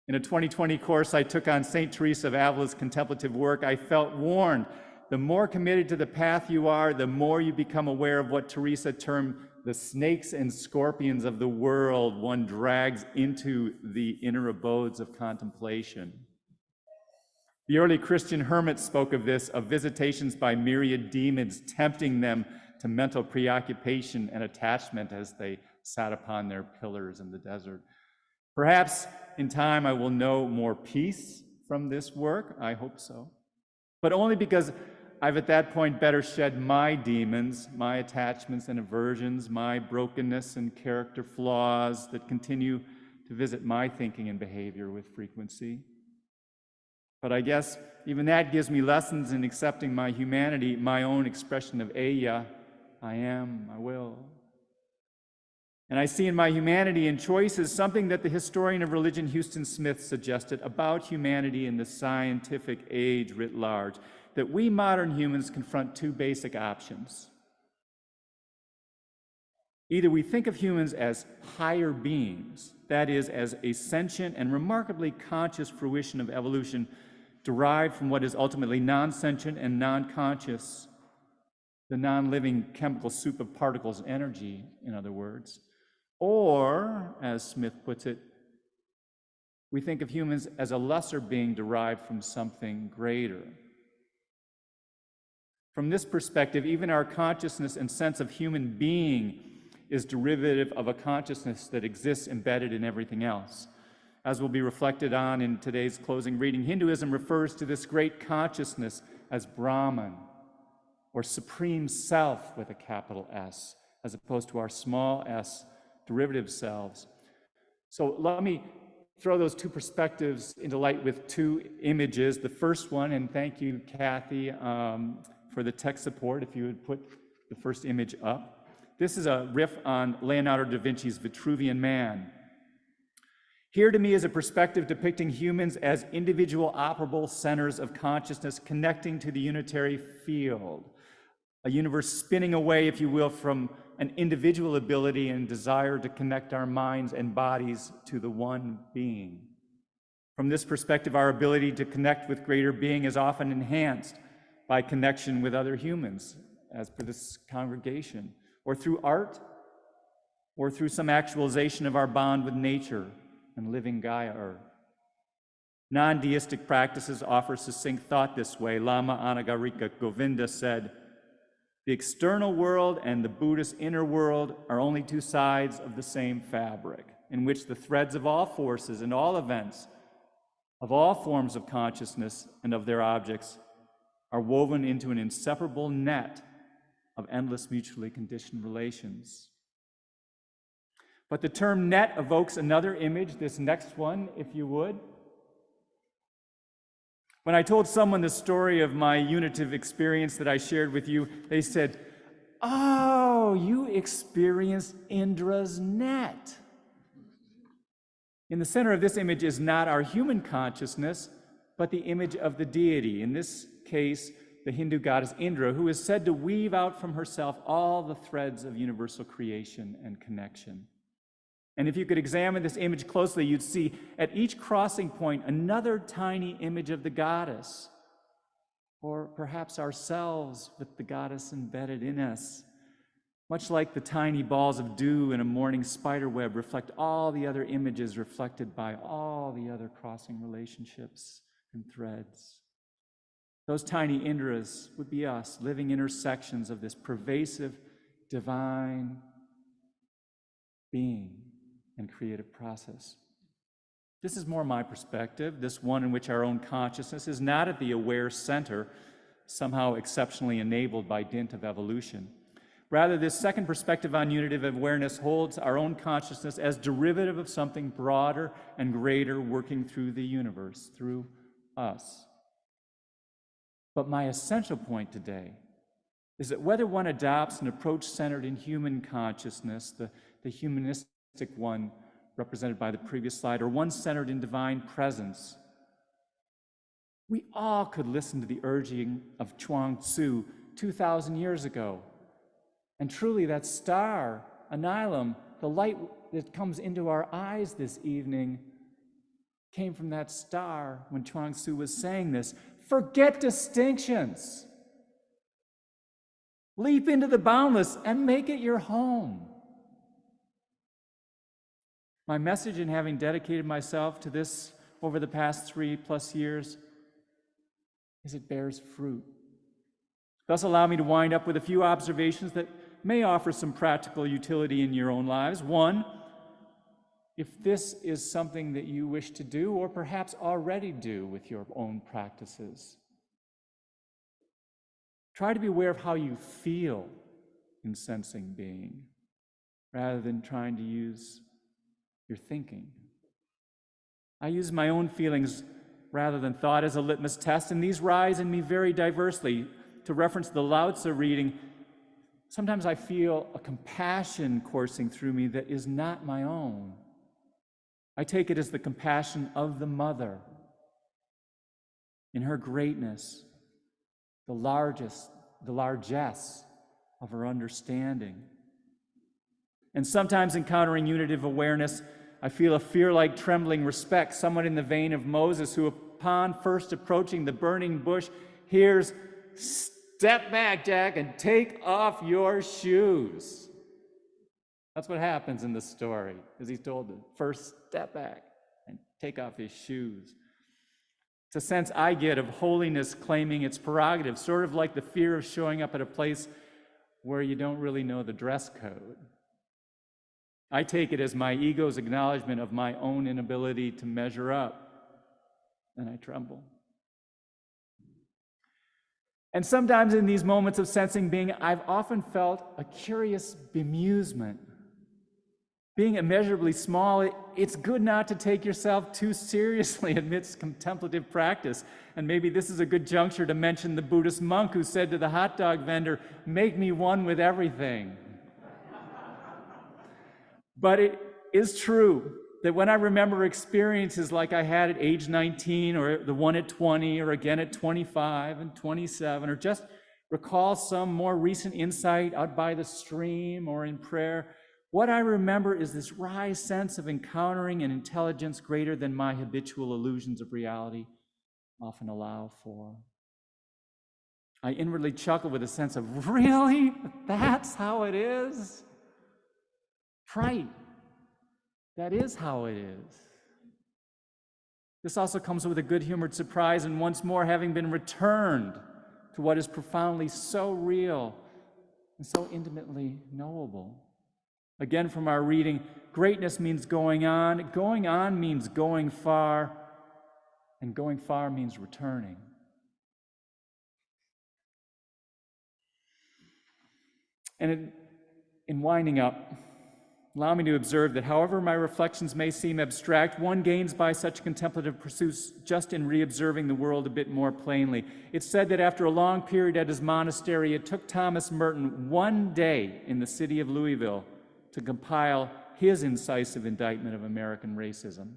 In a 2020 course I took on St. Teresa of Avila's contemplative work, I felt warned. The more committed to the path you are, the more you become aware of what Teresa termed the snakes and scorpions of the world one drags into the inner abodes of contemplation. The early Christian hermits spoke of this, of visitations by myriad demons tempting them to mental preoccupation and attachment as they sat upon their pillars in the desert. Perhaps in time I will know more peace from this work, I hope so, but only because I've at that point better shed my demons, my attachments and aversions, my brokenness and character flaws that continue to visit my thinking and behavior with frequency. But I guess even that gives me lessons in accepting my humanity, my own expression of Eya, I am, I will. And I see in my humanity and choices something that the historian of religion Houston Smith suggested about humanity in the scientific age writ large, that we modern humans confront two basic options. Either we think of humans as higher beings, that is, as a sentient and remarkably conscious fruition of evolution derived from what is ultimately non-sentient and non-conscious, the non-living chemical soup of particles and energy, in other words. Or, as Smith puts it, we think of humans as a lesser being derived from something greater. From this perspective, even our consciousness and sense of human being is derivative of a consciousness that exists embedded in everything else. As will be reflected on in today's closing reading, Hinduism refers to this great consciousness as Brahman, or Supreme Self with a capital S, as opposed to our small s derivative selves. So let me throw those two perspectives into light with two images. The first one, and thank you, Kathy, for the tech support, if you would put the first image up. This is a riff on Leonardo da Vinci's Vitruvian Man. Here to me is a perspective depicting humans as individual operable centers of consciousness connecting to the unitary field, a universe spinning away, if you will, from an individual ability and desire to connect our minds and bodies to the one being. From this perspective, our ability to connect with greater being is often enhanced by connection with other humans, as per this congregation, or through art, or through some actualization of our bond with nature and living Gaia Earth. Non-deistic practices offer succinct thought this way. Lama Anagarika Govinda said, "The external world and the Buddhist inner world are only two sides of the same fabric, in which the threads of all forces and all events, of all forms of consciousness and of their objects, are woven into an inseparable net of endless mutually conditioned relations." But the term net evokes another image, this next one, if you would. When I told someone the story of my unitive experience that I shared with you, they said, "Oh, you experienced Indra's net." In the center of this image is not our human consciousness, but the image of the deity, in this case, the Hindu goddess Indra, who is said to weave out from herself all the threads of universal creation and connection. And if you could examine this image closely, you'd see at each crossing point another tiny image of the goddess, or perhaps ourselves with the goddess embedded in us. Much like the tiny balls of dew in a morning spider web reflect all the other images reflected by all the other crossing relationships and threads. Those tiny Indras would be us, living intersections of this pervasive divine being and creative process. This is more my perspective, this one in which our own consciousness is not at the aware center, somehow exceptionally enabled by dint of evolution. Rather, this second perspective on unitive awareness holds our own consciousness as derivative of something broader and greater working through the universe, through us. But my essential point today is that whether one adopts an approach centered in human consciousness, the humanistic one represented by the previous slide, or one centered in divine presence, we all could listen to the urging of Chuang Tzu 2,000 years ago. And truly that star, Anilam, the light that comes into our eyes this evening, came from that star when Chuang Tzu was saying this. Forget distinctions. Leap into the boundless and make it your home. My message in having dedicated myself to this over the past 3+ years is it bears fruit. Thus allow me to wind up with a few observations that may offer some practical utility in your own lives. One, if this is something that you wish to do or perhaps already do with your own practices, try to be aware of how you feel in sensing being rather than trying to use your thinking. I use my own feelings rather than thought as a litmus test, and these rise in me very diversely. To reference the Lao Tzu reading, sometimes I feel a compassion coursing through me that is not my own. I take it as the compassion of the mother in her greatness, the largesse of her understanding. And sometimes encountering unitive awareness, I feel a fear-like trembling respect, somewhat in the vein of Moses, who upon first approaching the burning bush hears, "Step back, Jack, and take off your shoes." That's what happens in the story, as he's told to first step back and take off his shoes. It's a sense I get of holiness claiming its prerogative, sort of like the fear of showing up at a place where you don't really know the dress code. I take it as my ego's acknowledgement of my own inability to measure up, and I tremble. And sometimes in these moments of sensing being, I've often felt a curious bemusement. Being immeasurably small, it's good not to take yourself too seriously amidst contemplative practice. And maybe this is a good juncture to mention the Buddhist monk who said to the hot dog vendor, "Make me one with everything." But it is true that when I remember experiences like I had at age 19 or the one at 20 or again at 25 and 27, or just recall some more recent insight out by the stream or in prayer, what I remember is this wry sense of encountering an intelligence greater than my habitual illusions of reality often allow for. I inwardly chuckle with a sense of, really? That's how it is? Right. That is how it is. This also comes with a good-humored surprise, and once more having been returned to what is profoundly so real and so intimately knowable. Again, from our reading, greatness means going on means going far, and going far means returning. And in winding up, allow me to observe that however my reflections may seem abstract, one gains by such contemplative pursuits just in re-observing the world a bit more plainly. It's said that after a long period at his monastery, it took Thomas Merton one day in the city of Louisville to compile his incisive indictment of American racism.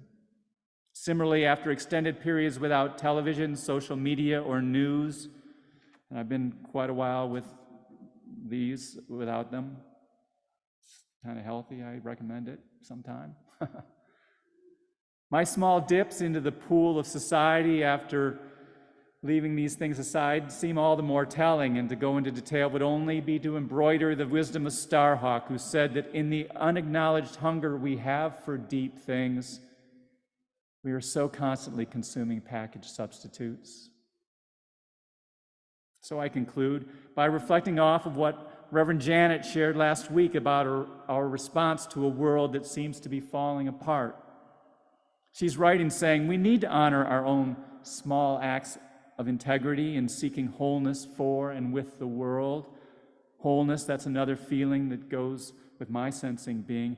Similarly, after extended periods without television, social media, or news, and I've been quite a while with these without them, kind of healthy, I recommend it sometime. My small dips into the pool of society after leaving these things aside seem all the more telling, and to go into detail would only be to embroider the wisdom of Starhawk, who said that in the unacknowledged hunger we have for deep things, we are so constantly consuming packaged substitutes. So I conclude by reflecting off of what Reverend Janet shared last week about our response to a world that seems to be falling apart. She's right in saying we need to honor our own small acts of integrity in seeking wholeness for and with the world. Wholeness, that's another feeling that goes with my sensing being.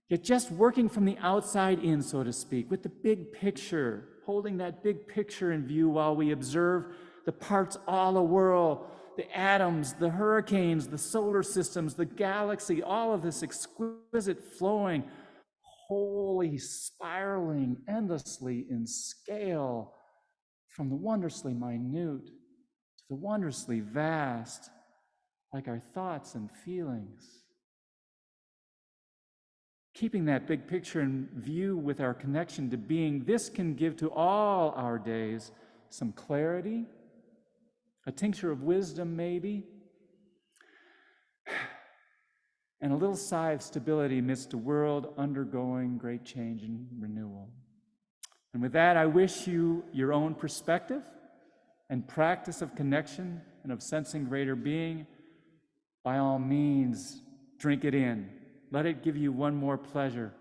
Yet just working from the outside in, so to speak, with the big picture, holding that big picture in view while we observe the parts all awhirl, the atoms, the hurricanes, the solar systems, the galaxy, all of this exquisite flowing, wholly spiraling endlessly in scale from the wondrously minute to the wondrously vast, like our thoughts and feelings. Keeping that big picture in view with our connection to being, this can give to all our days some clarity, a tincture of wisdom maybe, and a little sigh of stability amidst a world undergoing great change and renewal. And with that, I wish you your own perspective and practice of connection and of sensing greater being. By all means, drink it in. Let it give you one more pleasure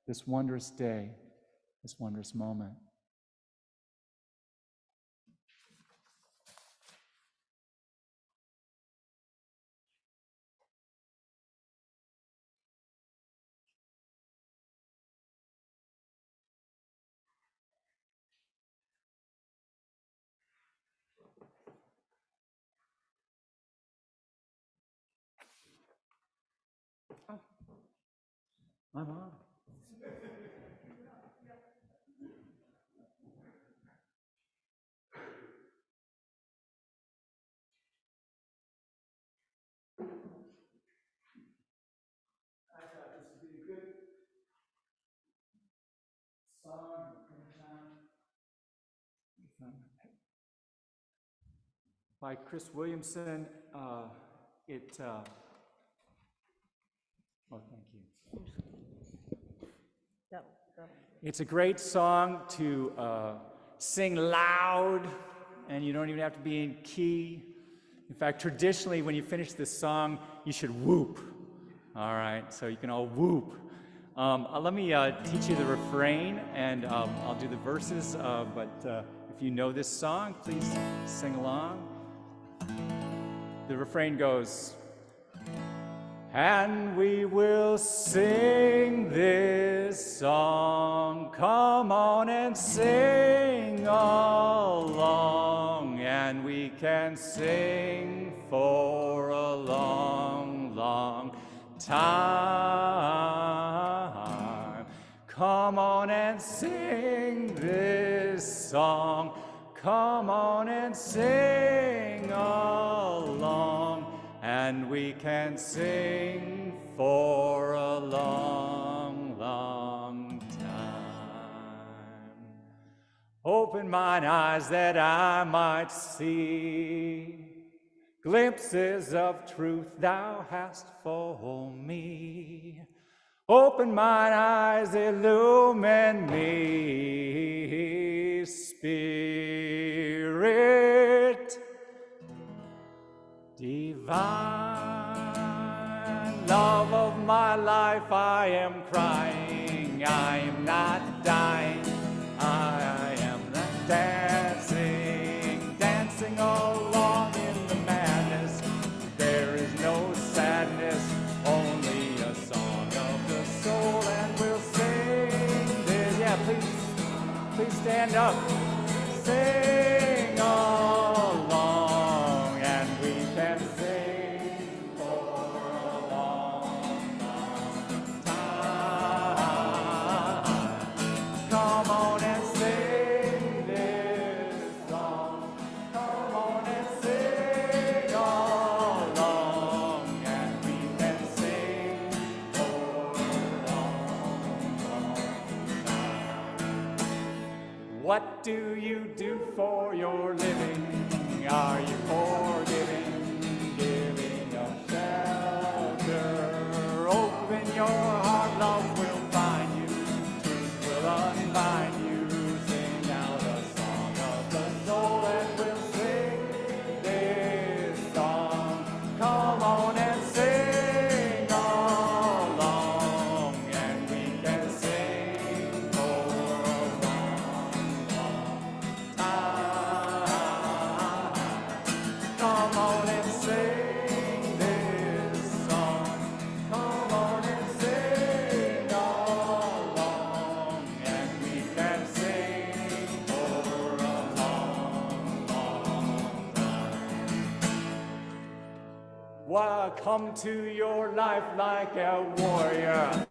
this wondrous day, this wondrous moment. I'm on. I thought this would be a good song by Chris Williamson. Oh, thank you. It's a great song to sing loud, and you don't even have to be in key. In fact, traditionally, when you finish this song, you should whoop. All right, so you can all whoop. Let me teach you the refrain, and I'll do the verses, but if you know this song, please sing along. The refrain goes, and we will sing this song, come on and sing along, and we can sing for a long, long time. Come on and sing this song, come on and sing along, and we can sing for a long, long time. Open mine eyes that I might see glimpses of truth thou hast for me. Open mine eyes, illumine me, Spirit divine. Love of my life, I am crying, I am not dying, I am not dancing, dancing along in the madness. There is no sadness, only a song of the soul, and we'll sing this. Yeah, please stand up. Sing along, and we can sing for a long, long time. Come on and sing this song. Come on and sing along, and we can sing for a long, long time. What do you do for your living? Are you forgiving, giving a shelter? Open your heart, love will find you, truth will unbind you. Sing out a song of the soul, and we'll sing this song. Come on and sing along, and we can sing for Why come to your life like a warrior?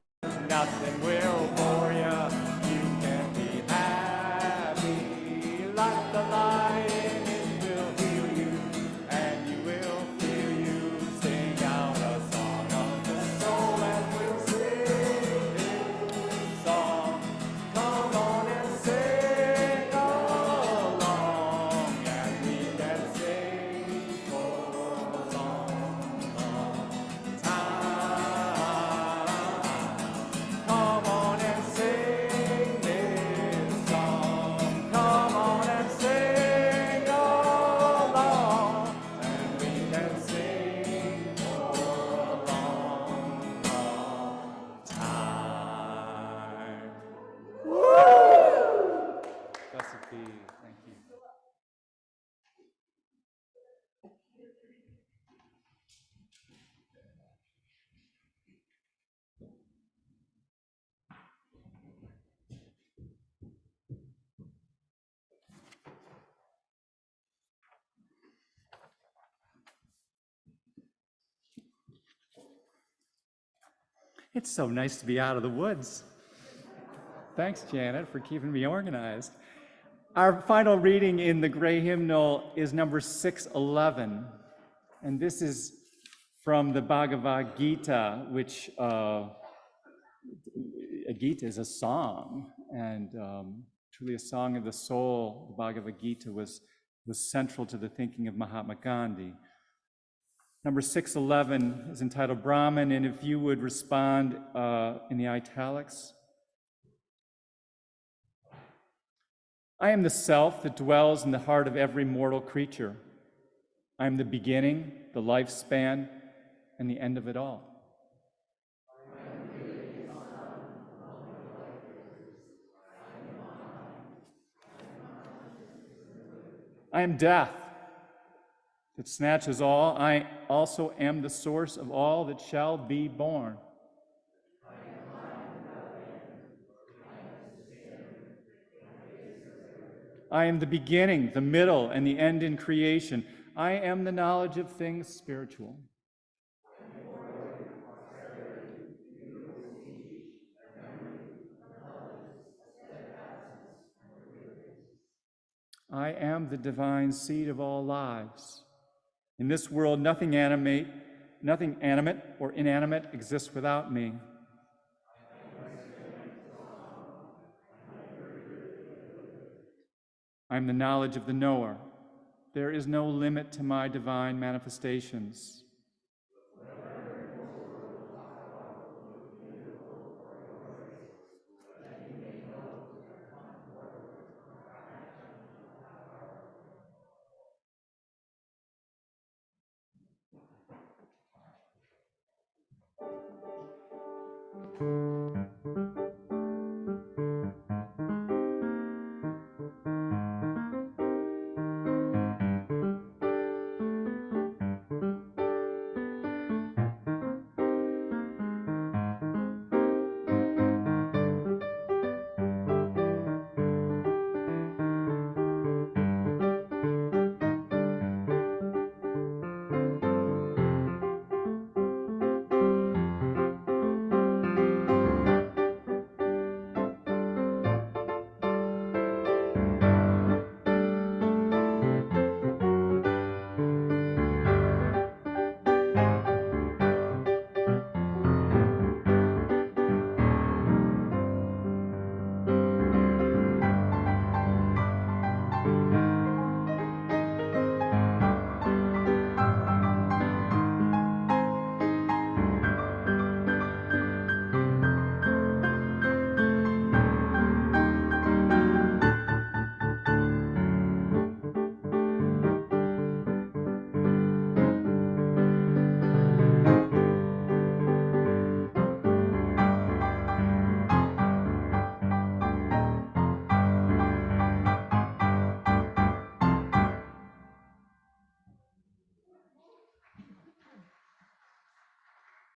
Nothing will bore ya. You can be happy like the lion. It will heal you, and you will feel you. Sing out a song of the soul, and we'll sing this song. Come on and sing along, and we can sing for a long, long time. Come on and sing this song. Come on and sing along, and we can sing for a long, long time. Blessed be. Thank you. It's so nice to be out of the woods. Thanks, Janet, for keeping me organized. Our final reading in the Gray Hymnal is number 611, and this is from the Bhagavad Gita, which Gita is a song, and truly a song of the soul. The Bhagavad Gita was central to the thinking of Mahatma Gandhi. Number 611 is entitled Brahman, and if you would respond in the italics. I am the self that dwells in the heart of every mortal creature. I am the beginning, the lifespan, and the end of it all. I am death that snatches all. I also am the source of all that shall be born. I am the beginning, the middle, and the end in creation. I am the knowledge of things spiritual. I am the divine seed of all lives. In this world, nothing animate or inanimate exists without me. I am the knowledge of the knower. There is no limit to my divine manifestations.